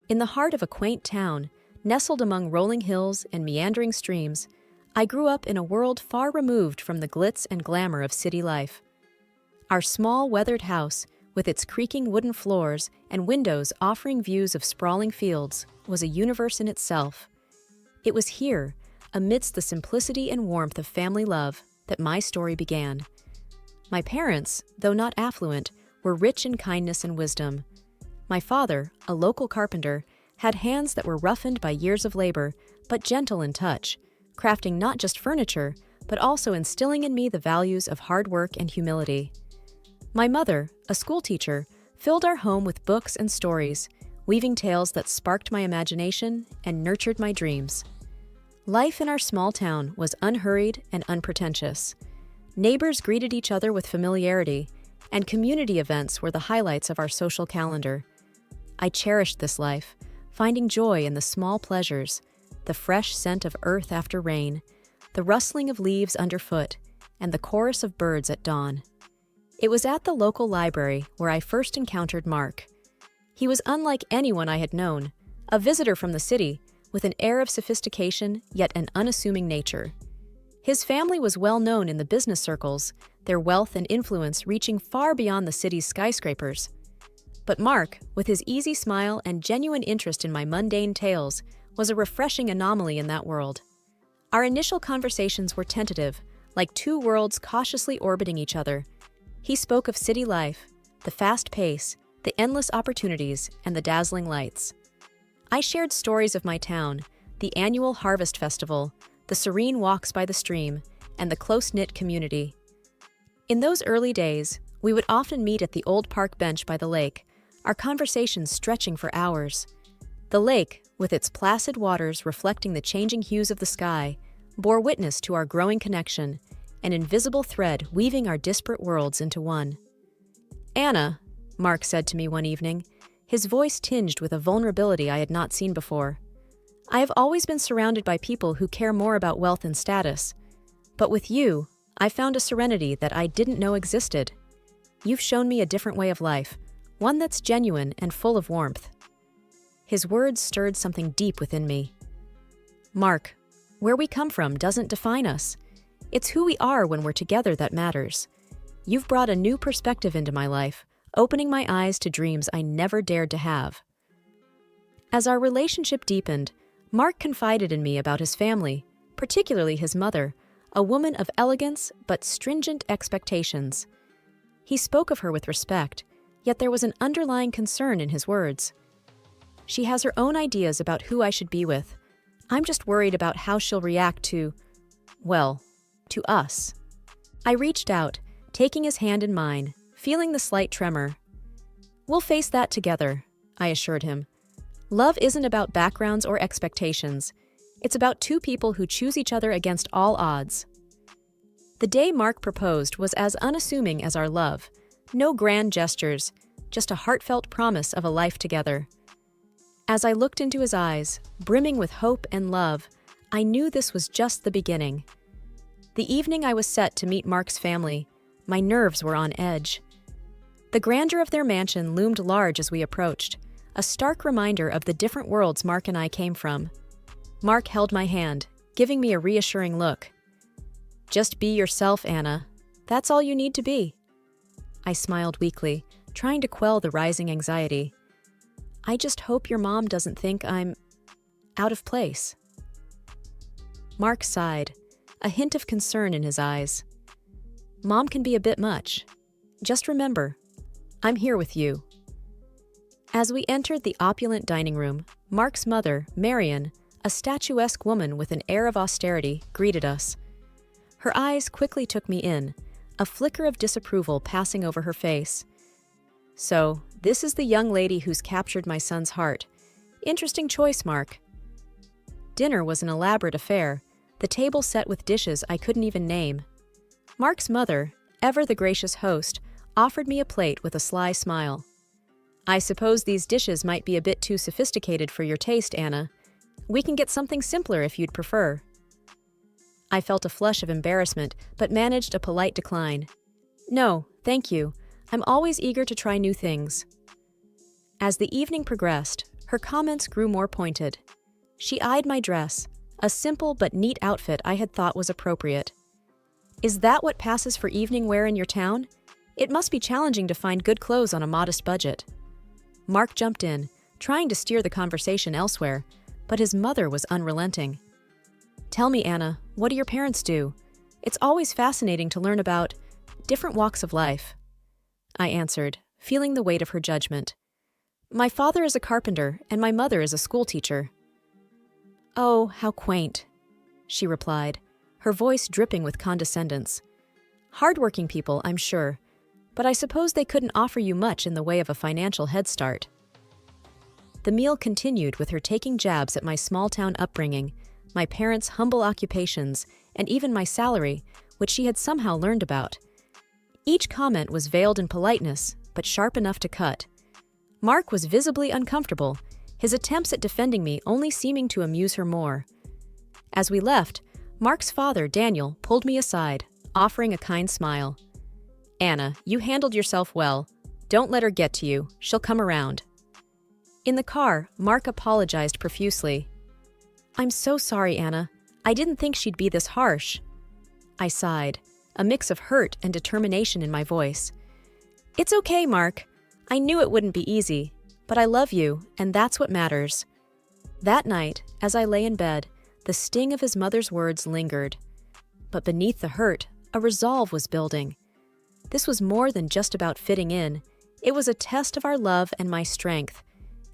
In the heart of a quaint town, nestled among rolling hills and meandering streams, I grew up in a world far removed from the glitz and glamour of city life. Our small, weathered house, with its creaking wooden floors and windows offering views of sprawling fields, was a universe in itself. It was here, amidst the simplicity and warmth of family love, that my story began. My parents, though not affluent, were rich in kindness and wisdom. My father, a local carpenter, had hands that were roughened by years of labor, but gentle in touch, crafting not just furniture, but also instilling in me the values of hard work and humility. My mother, a schoolteacher, filled our home with books and stories, weaving tales that sparked my imagination and nurtured my dreams. Life in our small town was unhurried and unpretentious. Neighbors greeted each other with familiarity, and community events were the highlights of our social calendar. I cherished this life, finding joy in the small pleasures, the fresh scent of earth after rain, the rustling of leaves underfoot, and the chorus of birds at dawn. It was at the local library where I first encountered Mark. He was unlike anyone I had known, a visitor from the city, with an air of sophistication yet an unassuming nature. His family was well known in the business circles, their wealth and influence reaching far beyond the city's skyscrapers. But Mark, with his easy smile and genuine interest in my mundane tales, was a refreshing anomaly in that world. Our initial conversations were tentative, like two worlds cautiously orbiting each other. He spoke of city life, the fast pace, the endless opportunities, and the dazzling lights. I shared stories of my town, the annual harvest festival, the serene walks by the stream, and the close-knit community. In those early days, we would often meet at the old park bench by the lake, our conversations stretching for hours. The lake, with its placid waters reflecting the changing hues of the sky, bore witness to our growing connection, an invisible thread weaving our disparate worlds into one. "Anna," Mark said to me one evening, his voice tinged with a vulnerability I had not seen before. "I have always been surrounded by people who care more about wealth and status. But with you, I found a serenity that I didn't know existed. You've shown me a different way of life, one that's genuine and full of warmth." His words stirred something deep within me. "Mark, where we come from doesn't define us. It's who we are when we're together that matters. You've brought a new perspective into my life, opening my eyes to dreams I never dared to have." As our relationship deepened, Mark confided in me about his family, particularly his mother, a woman of elegance but stringent expectations. He spoke of her with respect, yet there was an underlying concern in his words. "She has her own ideas about who I should be with. I'm just worried about how she'll react to, well, to us." I reached out, taking his hand in mine, feeling the slight tremor. "We'll face that together," I assured him. "Love isn't about backgrounds or expectations. It's about two people who choose each other against all odds." The day Mark proposed was as unassuming as our love. No grand gestures, just a heartfelt promise of a life together. As I looked into his eyes, brimming with hope and love, I knew this was just the beginning. The evening I was set to meet Mark's family, my nerves were on edge. The grandeur of their mansion loomed large as we approached, a stark reminder of the different worlds Mark and I came from. Mark held my hand, giving me a reassuring look. "Just be yourself, Anna. That's all you need to be." I smiled weakly, trying to quell the rising anxiety. "I just hope your mom doesn't think I'm out of place." Mark sighed, a hint of concern in his eyes. "Mom can be a bit much. Just remember, I'm here with you." As we entered the opulent dining room, Mark's mother, Marion, a statuesque woman with an air of austerity, greeted us. Her eyes quickly took me in, a flicker of disapproval passing over her face. "So, this is the young lady who's captured my son's heart. Interesting choice, Mark." Dinner was an elaborate affair, the table set with dishes I couldn't even name. Mark's mother, ever the gracious host, offered me a plate with a sly smile. "I suppose these dishes might be a bit too sophisticated for your taste, Anna. We can get something simpler if you'd prefer." I felt a flush of embarrassment, but managed a polite decline. "No, thank you. I'm always eager to try new things." As the evening progressed, Her comments grew more pointed. She eyed my dress, a simple but neat outfit I had thought was appropriate. "Is that what passes for evening wear in your town? It must be challenging to find good clothes on a modest budget." Mark jumped in, trying to steer the conversation elsewhere, but his mother was unrelenting. "Tell me, Anna, what do your parents do? It's always fascinating to learn about different walks of life." I answered, feeling the weight of her judgment. "My father is a carpenter, and my mother is a schoolteacher." "Oh, how quaint," she replied, her voice dripping with condescendence. "Hardworking people, I'm sure, but I suppose they couldn't offer you much in the way of a financial head start." The meal continued with her taking jabs at my small-town upbringing, my parents' humble occupations, and even my salary, which she had somehow learned about. Each comment was veiled in politeness, but sharp enough to cut. Mark was visibly uncomfortable, his attempts at defending me only seeming to amuse her more. As we left, Mark's father, Daniel, pulled me aside, offering a kind smile. "Anna, you handled yourself well. Don't let her get to you. She'll come around." In the car, Mark apologized profusely. "I'm so sorry, Anna. I didn't think she'd be this harsh." I sighed, a mix of hurt and determination in my voice. "It's okay, Mark. I knew it wouldn't be easy, but I love you, and that's what matters." That night, as I lay in bed, the sting of his mother's words lingered. But beneath the hurt, a resolve was building. This was more than just about fitting in. It was a test of our love and my strength,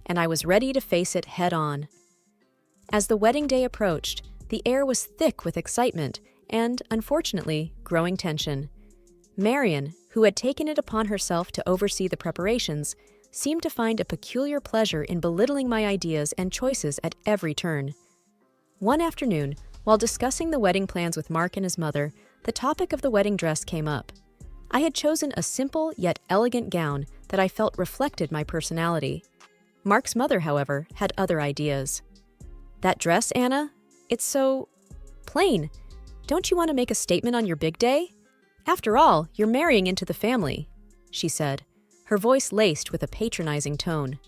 and I was ready to face it head-on. As the wedding day approached, the air was thick with excitement and, unfortunately, growing tension. Marion, who had taken it upon herself to oversee the preparations, seemed to find a peculiar pleasure in belittling my ideas and choices at every turn. One afternoon, while discussing the wedding plans with Mark and his mother, the topic of the wedding dress came up. I had chosen a simple yet elegant gown that I felt reflected my personality. Mark's mother, however, had other ideas. "That dress, Anna? It's so plain. Don't you want to make a statement on your big day? After all, you're marrying into the family," she said, her voice laced with a patronizing tone.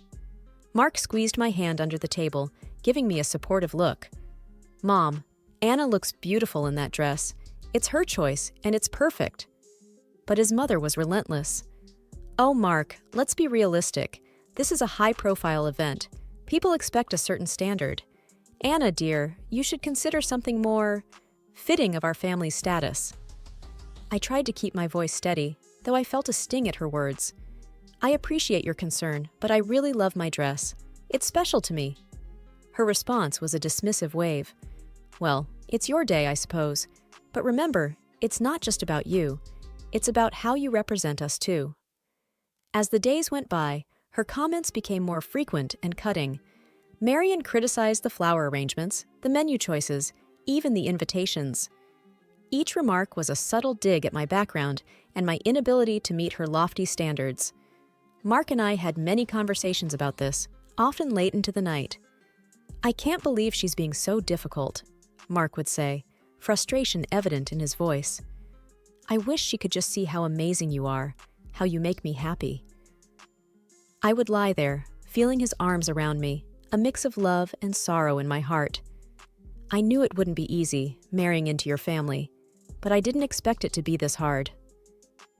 Mark squeezed my hand under the table, giving me a supportive look. "Mom, Anna looks beautiful in that dress. It's her choice, and it's perfect." But his mother was relentless. "Oh, Mark, let's be realistic. This is a high-profile event. People expect a certain standard. Anna, dear, you should consider something more fitting of our family's status." I tried to keep my voice steady, though I felt a sting at her words. "I appreciate your concern, but I really love my dress. It's special to me." Her response was a dismissive wave. "Well, it's your day, I suppose. But remember, it's not just about you. It's about how you represent us, too." As the days went by, her comments became more frequent and cutting. Marion criticized the flower arrangements, the menu choices, even the invitations. Each remark was a subtle dig at my background and my inability to meet her lofty standards. Mark and I had many conversations about this, often late into the night. "I can't believe she's being so difficult," Mark would say, frustration evident in his voice. "I wish she could just see how amazing you are, how you make me happy." I would lie there, feeling his arms around me, a mix of love and sorrow in my heart. I knew it wouldn't be easy, marrying into your family, but I didn't expect it to be this hard.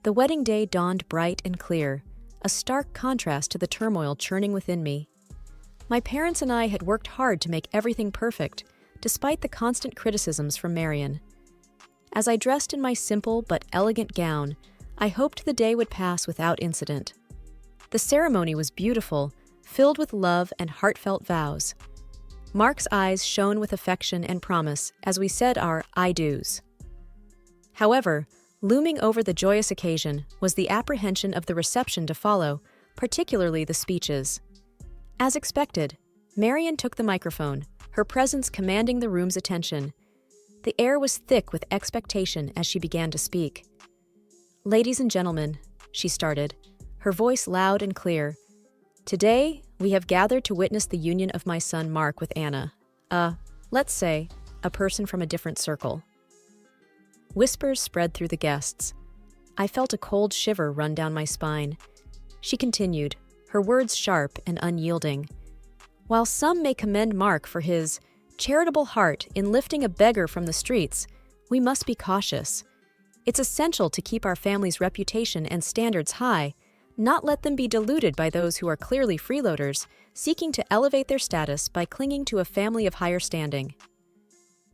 The wedding day dawned bright and clear, a stark contrast to the turmoil churning within me. My parents and I had worked hard to make everything perfect, despite the constant criticisms from Marion. As I dressed in my simple but elegant gown, I hoped the day would pass without incident. The ceremony was beautiful, filled with love and heartfelt vows. Mark's eyes shone with affection and promise as we said our I do's. However, looming over the joyous occasion was the apprehension of the reception to follow, particularly the speeches. As expected, Marion took the microphone, her presence commanding the room's attention. The air was thick with expectation as she began to speak. "Ladies and gentlemen," she started, her voice loud and clear, "today we have gathered to witness the union of my son Mark with Anna, let's say, a person from a different circle." Whispers spread through the guests. I felt a cold shiver run down my spine. She continued, her words sharp and unyielding. While some may commend Mark for his charitable heart in lifting a beggar from the streets, we must be cautious. It's essential to keep our family's reputation and standards high, not let them be diluted by those who are clearly freeloaders, seeking to elevate their status by clinging to a family of higher standing.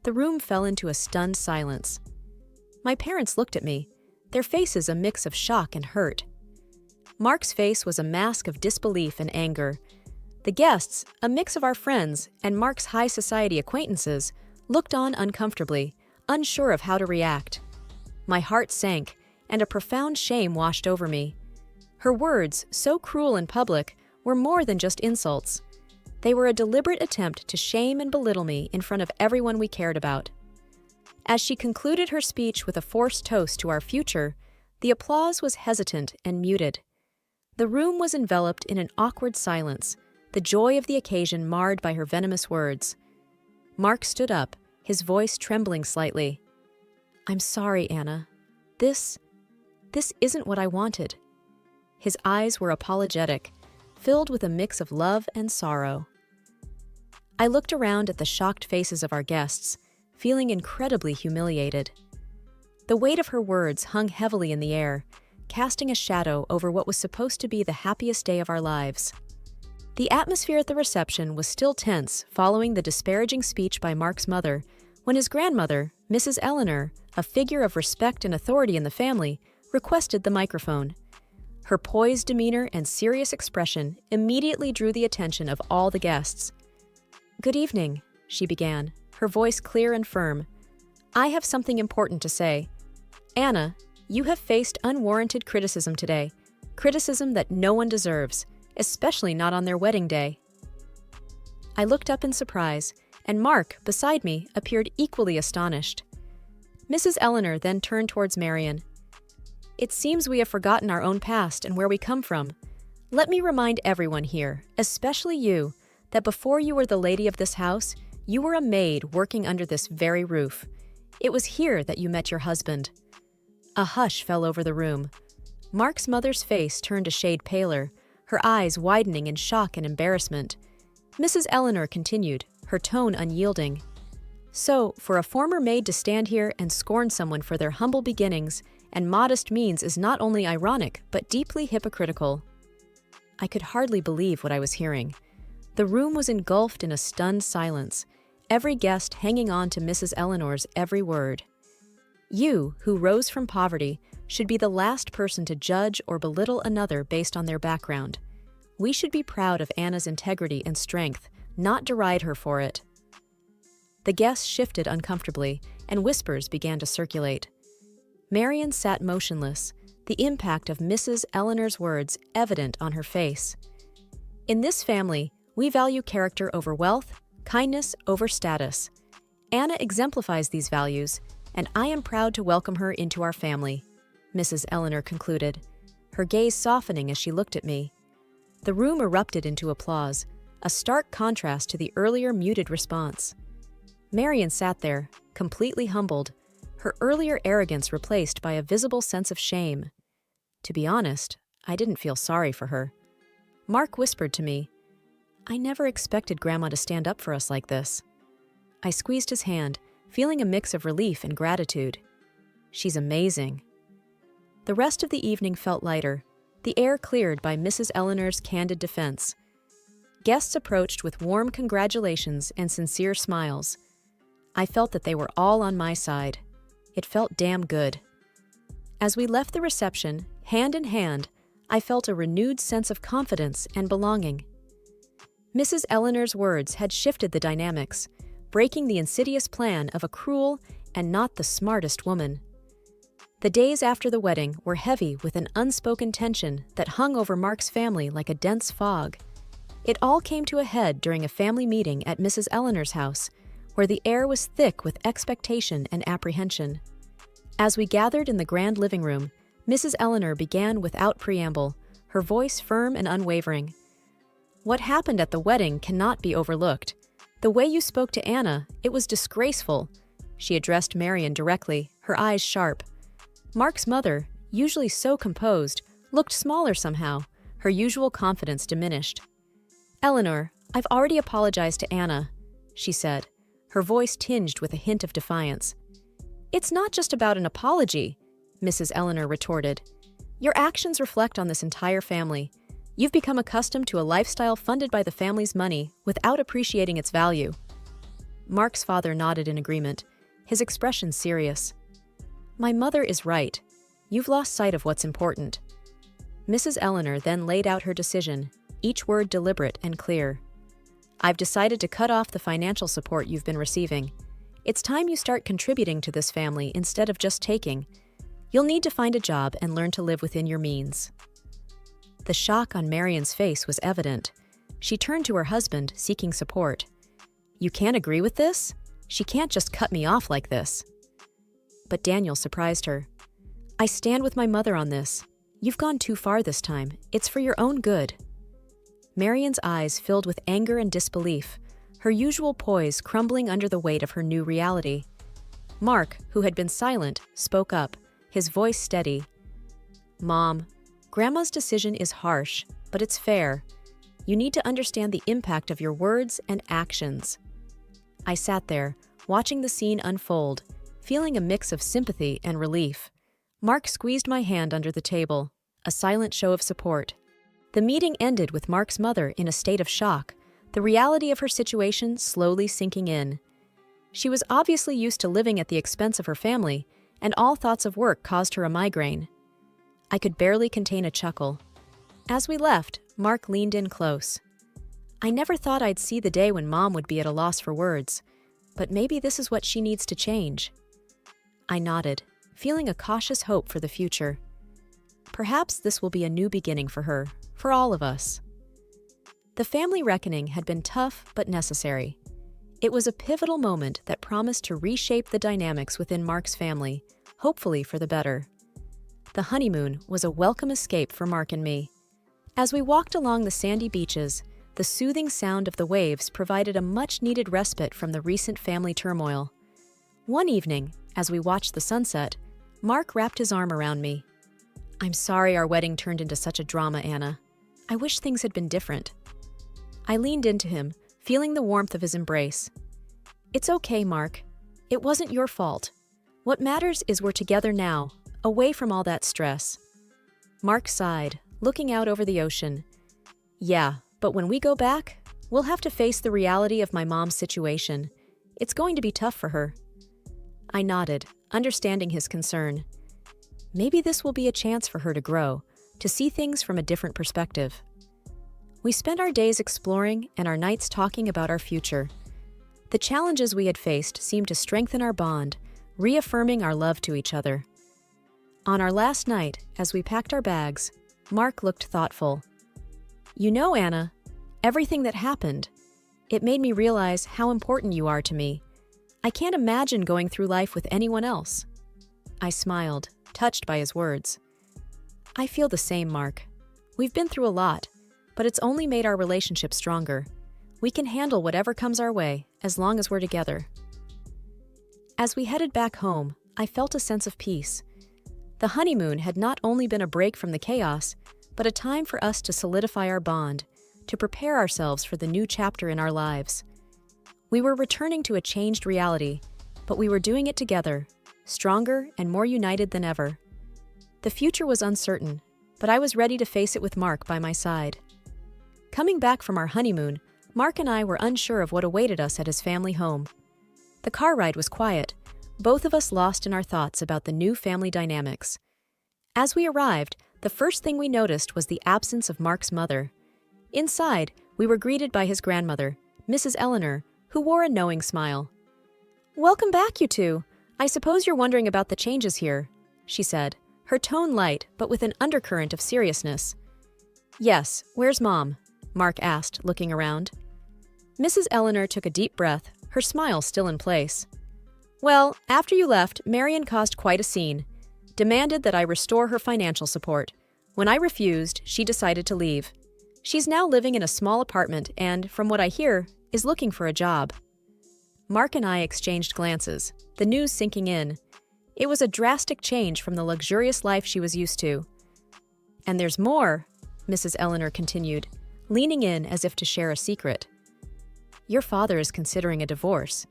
The room fell into a stunned silence. My parents looked at me, their faces a mix of shock and hurt. Mark's face was a mask of disbelief and anger. The guests, a mix of our friends and Mark's high society acquaintances, looked on uncomfortably, unsure of how to react. My heart sank, and a profound shame washed over me. Her words, so cruel in public, were more than just insults. They were a deliberate attempt to shame and belittle me in front of everyone we cared about. As she concluded her speech with a forced toast to our future, the applause was hesitant and muted. The room was enveloped in an awkward silence, the joy of the occasion marred by her venomous words. Mark stood up, his voice trembling slightly. "I'm sorry, Anna. This isn't what I wanted." His eyes were apologetic, filled with a mix of love and sorrow. I looked around at the shocked faces of our guests, feeling incredibly humiliated. The weight of her words hung heavily in the air, casting a shadow over what was supposed to be the happiest day of our lives. The atmosphere at the reception was still tense following the disparaging speech by Mark's mother, when his grandmother, Mrs. Eleanor, a figure of respect and authority in the family, requested the microphone. Her poised demeanor and serious expression immediately drew the attention of all the guests. "Good evening," she began, her voice clear and firm. "I have something important to say. Anna, you have faced unwarranted criticism today, criticism that no one deserves, especially not on their wedding day." I looked up in surprise, and Mark, beside me, appeared equally astonished. Mrs. Eleanor then turned towards Marion. "It seems we have forgotten our own past and where we come from. Let me remind everyone here, especially you, that before you were the lady of this house, you were a maid working under this very roof. It was here that you met your husband." A hush fell over the room. Mark's mother's face turned a shade paler, her eyes widening in shock and embarrassment. Mrs. Eleanor continued, her tone unyielding. "So, for a former maid to stand here and scorn someone for their humble beginnings and modest means is not only ironic, but deeply hypocritical." I could hardly believe what I was hearing. The room was engulfed in a stunned silence, every guest hanging on to Mrs. Eleanor's every word. You, who rose from poverty, should be the last person to judge or belittle another based on their background. We should be proud of Anna's integrity and strength, not deride her for it. The guests shifted uncomfortably, and whispers began to circulate. Marion sat motionless, the impact of Mrs. Eleanor's words evident on her face. In this family, we value character over wealth, kindness over status. Anna exemplifies these values, and I am proud to welcome her into our family, Mrs. Eleanor concluded, her gaze softening as she looked at me. The room erupted into applause, a stark contrast to the earlier muted response. Marion sat there, completely humbled, her earlier arrogance replaced by a visible sense of shame. To be honest, I didn't feel sorry for her. Mark whispered to me, "I never expected Grandma to stand up for us like this." I squeezed his hand, feeling a mix of relief and gratitude. "She's amazing." The rest of the evening felt lighter, the air cleared by Mrs. Eleanor's candid defense. Guests approached with warm congratulations and sincere smiles. I felt that they were all on my side. It felt damn good. As we left the reception, hand in hand, I felt a renewed sense of confidence and belonging. Mrs. Eleanor's words had shifted the dynamics, breaking the insidious plan of a cruel and not the smartest woman. The days after the wedding were heavy with an unspoken tension that hung over Mark's family like a dense fog. It all came to a head during a family meeting at Mrs. Eleanor's house, where the air was thick with expectation and apprehension. As we gathered in the grand living room, Mrs. Eleanor began without preamble, her voice firm and unwavering. "What happened at the wedding cannot be overlooked. The way you spoke to Anna, it was disgraceful." She addressed Marion directly, her eyes sharp. Mark's mother, usually so composed, looked smaller somehow, her usual confidence diminished. "Eleanor, "I've already apologized to Anna," she said, her voice tinged with a hint of defiance. "It's not just about an apology," Mrs. Eleanor retorted. "Your actions reflect on this entire family. You've become accustomed to a lifestyle funded by the family's money without appreciating its value." Mark's father nodded in agreement, his expression serious. "My mother is right. You've lost sight of what's important." Mrs. Eleanor then laid out her decision, each word deliberate and clear. "I've decided to cut off the financial support you've been receiving. It's time you start contributing to this family instead of just taking. You'll need to find a job and learn to live within your means." The shock on Marion's face was evident. She turned to her husband, seeking support. "You can't agree with this? She can't just cut me off like this." But Daniel surprised her. "I stand with my mother on this. You've gone too far this time. It's for your own good." Marion's eyes filled with anger and disbelief, her usual poise crumbling under the weight of her new reality. Mark, who had been silent, spoke up, his voice steady. "Mom, Grandma's decision is harsh, but it's fair. You need to understand the impact of your words and actions." I sat there, watching the scene unfold, feeling a mix of sympathy and relief. Mark squeezed my hand under the table, a silent show of support. The meeting ended with Mark's mother in a state of shock, the reality of her situation slowly sinking in. She was obviously used to living at the expense of her family, and all thoughts of work caused her a migraine. I could barely contain a chuckle. As we left, Mark leaned in close. "I never thought I'd see the day when Mom would be at a loss for words, but maybe this is what she needs to change." I nodded, feeling a cautious hope for the future. Perhaps this will be a new beginning for her, for all of us. The family reckoning had been tough but necessary. It was a pivotal moment that promised to reshape the dynamics within Mark's family, hopefully for the better. The honeymoon was a welcome escape for Mark and me. As we walked along the sandy beaches, the soothing sound of the waves provided a much-needed respite from the recent family turmoil. One evening, as we watched the sunset, Mark wrapped his arm around me. "I'm sorry our wedding turned into such a drama, Anna. I wish things had been different." I leaned into him, feeling the warmth of his embrace. "It's okay, Mark. It wasn't your fault. What matters is we're together now, away from all that stress." Mark sighed, looking out over the ocean. "Yeah, but when we go back, we'll have to face the reality of my mom's situation. It's going to be tough for her." I nodded, understanding his concern. Maybe this will be a chance for her to grow, to see things from a different perspective. We spent our days exploring and our nights talking about our future. The challenges we had faced seemed to strengthen our bond, reaffirming our love to each other. On our last night, as we packed our bags, Mark looked thoughtful. "You know, Anna, everything that happened, it made me realize how important you are to me. I can't imagine going through life with anyone else." I smiled, touched by his words. "I feel the same, Mark. We've been through a lot, but it's only made our relationship stronger. We can handle whatever comes our way, as long as we're together." As we headed back home, I felt a sense of peace. The honeymoon had not only been a break from the chaos, but a time for us to solidify our bond, to prepare ourselves for the new chapter in our lives. We were returning to a changed reality, but we were doing it together, stronger and more united than ever. The future was uncertain, but I was ready to face it with Mark by my side. Coming back from our honeymoon, Mark and I were unsure of what awaited us at his family home. The car ride was quiet, both of us lost in our thoughts about the new family dynamics. As we arrived, the first thing we noticed was the absence of Mark's mother. Inside, we were greeted by his grandmother, Mrs. Eleanor, who wore a knowing smile. "Welcome back, you two. I suppose you're wondering about the changes here," she said, her tone light but with an undercurrent of seriousness. "Yes, where's Mom?" Mark asked, looking around. Mrs. Eleanor took a deep breath, her smile still in place. "Well, after you left, Marion caused quite a scene. Demanded that I restore her financial support. When I refused, she decided to leave. She's now living in a small apartment and, from what I hear, is looking for a job." Mark and I exchanged glances, the news sinking in. It was a drastic change from the luxurious life she was used to. "And there's more," Mrs. Eleanor continued, leaning in as if to share a secret. Your father is considering a divorce.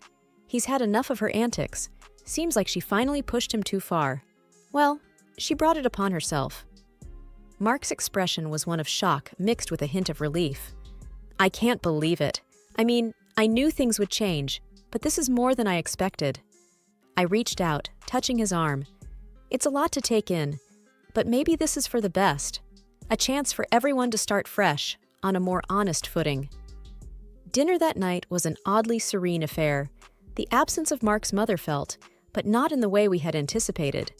He's had enough of her antics. Seems like she finally pushed him too far. Well, she brought it upon herself. Mark's expression was one of shock mixed with a hint of relief. I can't believe it. I mean, I knew things would change, but this is more than I expected. I reached out, touching his arm. It's a lot to take in, but maybe this is for the best. A chance for everyone to start fresh, on a more honest footing. Dinner that night was an oddly serene affair. The absence of Mark's mother felt, but not in the way we had anticipated.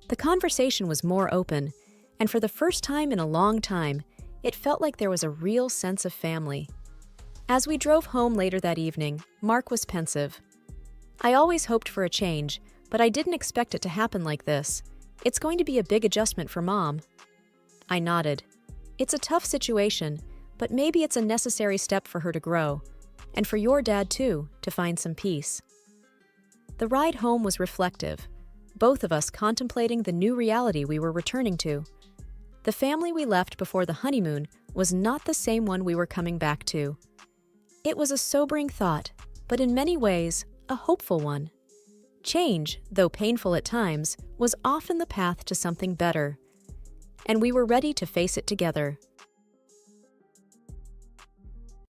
The conversation was more open, and for the first time in a long time, it felt like there was a real sense of family. As we drove home later that evening, Mark was pensive. I always hoped for a change, but I didn't expect it to happen like this. It's going to be a big adjustment for Mom. I nodded. It's a tough situation, but maybe it's a necessary step for her to grow, and for your dad too, to find some peace. The ride home was reflective, both of us contemplating the new reality we were returning to. The family we left before the honeymoon was not the same one we were coming back to. It was a sobering thought, but in many ways, a hopeful one. Change, though painful at times, was often the path to something better. And we were ready to face it together.